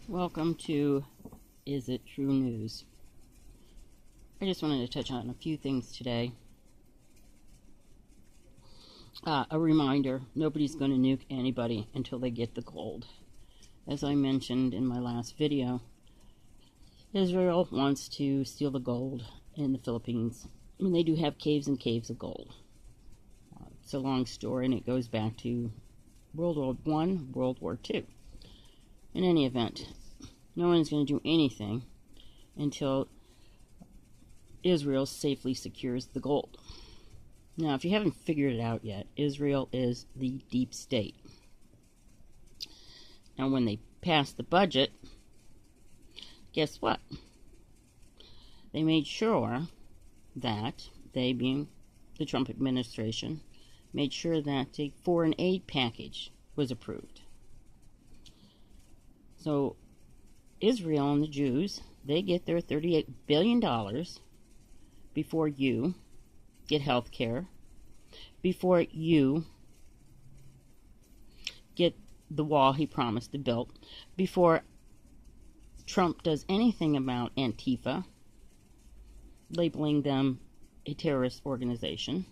Welcome to Is It True News. I just wanted to touch on a few things today. A reminder, nobody's going to nuke anybody until they get the gold. As I mentioned in my last video, Israel wants to steal the gold in the Philippines. I mean, they do have caves and caves of gold. It's a long story, and it goes back to World War I, World War II. In any event, no one's going to do anything until Israel safely secures the gold. Now, if you haven't figured it out yet, Israel is the deep state. Now, when they passed the budget, guess what? They made sure that, they being the Trump administration, made sure that a foreign aid package was approved. So, Israel and the Jews, they get their $38 billion before you get health care, before you get the wall he promised to build, before Trump does anything about Antifa, labeling them a terrorist organization,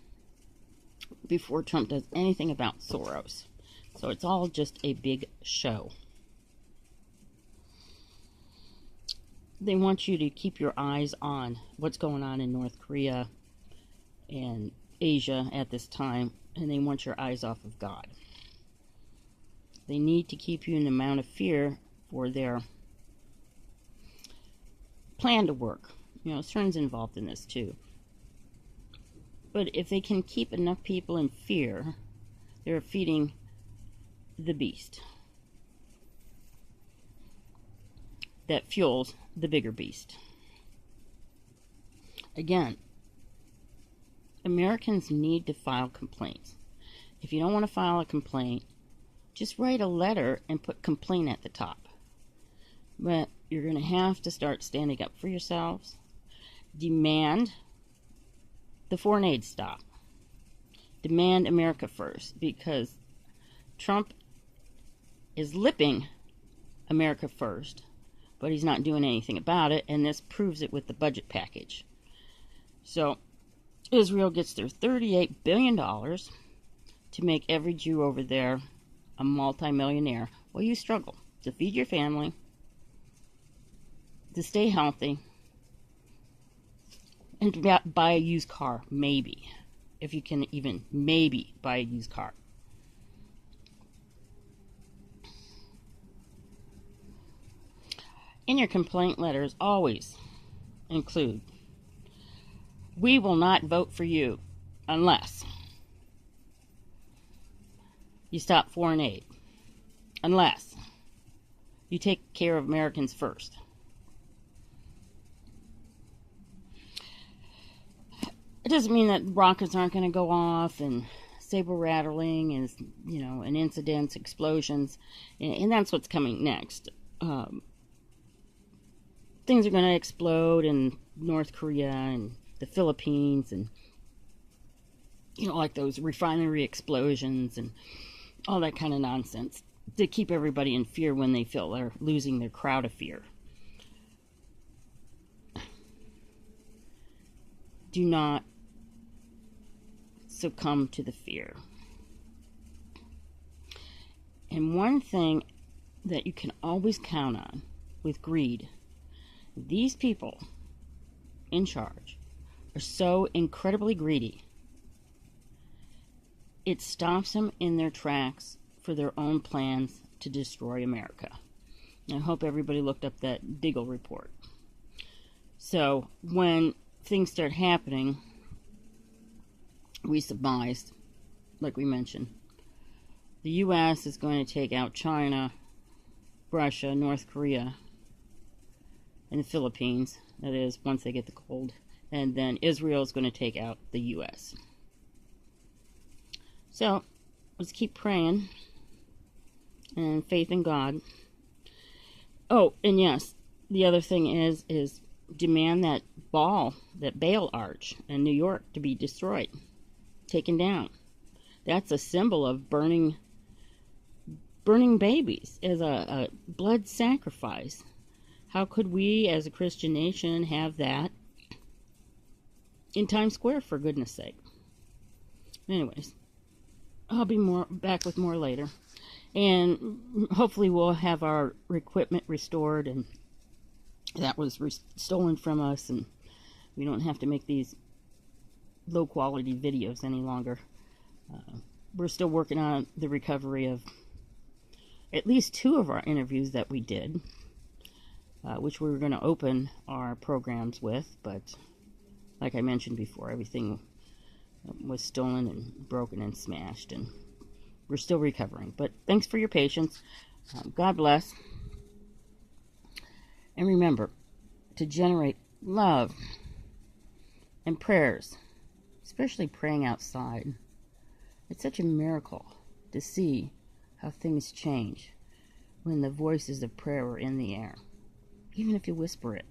before Trump does anything about Soros. So it's all just a big show. They want you to keep your eyes on what's going on in North Korea and Asia at this time, and they want your eyes off of God. They need to keep you in the amount of fear for their plan to work. You know, CERN's involved in this too. But if they can keep enough people in fear, they're feeding the beast that fuels the bigger beast. Again, Americans need to file complaints. If you don't want to file a complaint, just write a letter and put complaint at the top. But you're going to have to start standing up for yourselves. Demand the foreign aid stop. Demand America first, because Trump is lipping America first, but he's not doing anything about it, and this proves it with the budget package. So, Israel gets their $38 billion to make every Jew over there a multimillionaire while you struggle to feed your family, to stay healthy, and to buy a used car, maybe. If you can even maybe buy a used car. In your complaint letters, always include, we will not vote for you unless you stop foreign aid, unless you take care of Americans first. It doesn't mean that rockets aren't going to go off and saber rattling and, and incidents, explosions, and that's what's coming next. Things are going to explode in North Korea and the Philippines, and like those refinery explosions and all that kind of nonsense to keep everybody in fear when they feel they're losing their crowd of fear. Do not succumb to the fear. And one thing that you can always count on with greed, these people in charge are so incredibly greedy, it stops them in their tracks for their own plans to destroy America. I hope everybody looked up that Deagle report. So when things start happening, we surmised, like we mentioned, the U.S. is going to take out China, Russia, North Korea, and the Philippines. That is, once they get the gold. And then Israel is going to take out the U.S. So, let's keep praying and faith in God. Oh, and yes, the other thing is demand that Baal Arch in New York to be destroyed, taken down. That's a symbol of burning burning babies as a blood sacrifice. How could we, as a Christian nation, have that in Times Square, for goodness sake? Anyways, I'll be back with more later. And hopefully we'll have our equipment restored, and that was stolen from us, and we don't have to make these low-quality videos any longer. We're still working on the recovery of at least 2 of our interviews that we did, which we were going to open our programs with, but like I mentioned before, everything was stolen and broken and smashed, and we're still recovering. But thanks for your patience. God bless. And remember to generate love and prayers, especially praying outside. It's such a miracle to see how things change when the voices of prayer are in the air, even if you whisper it.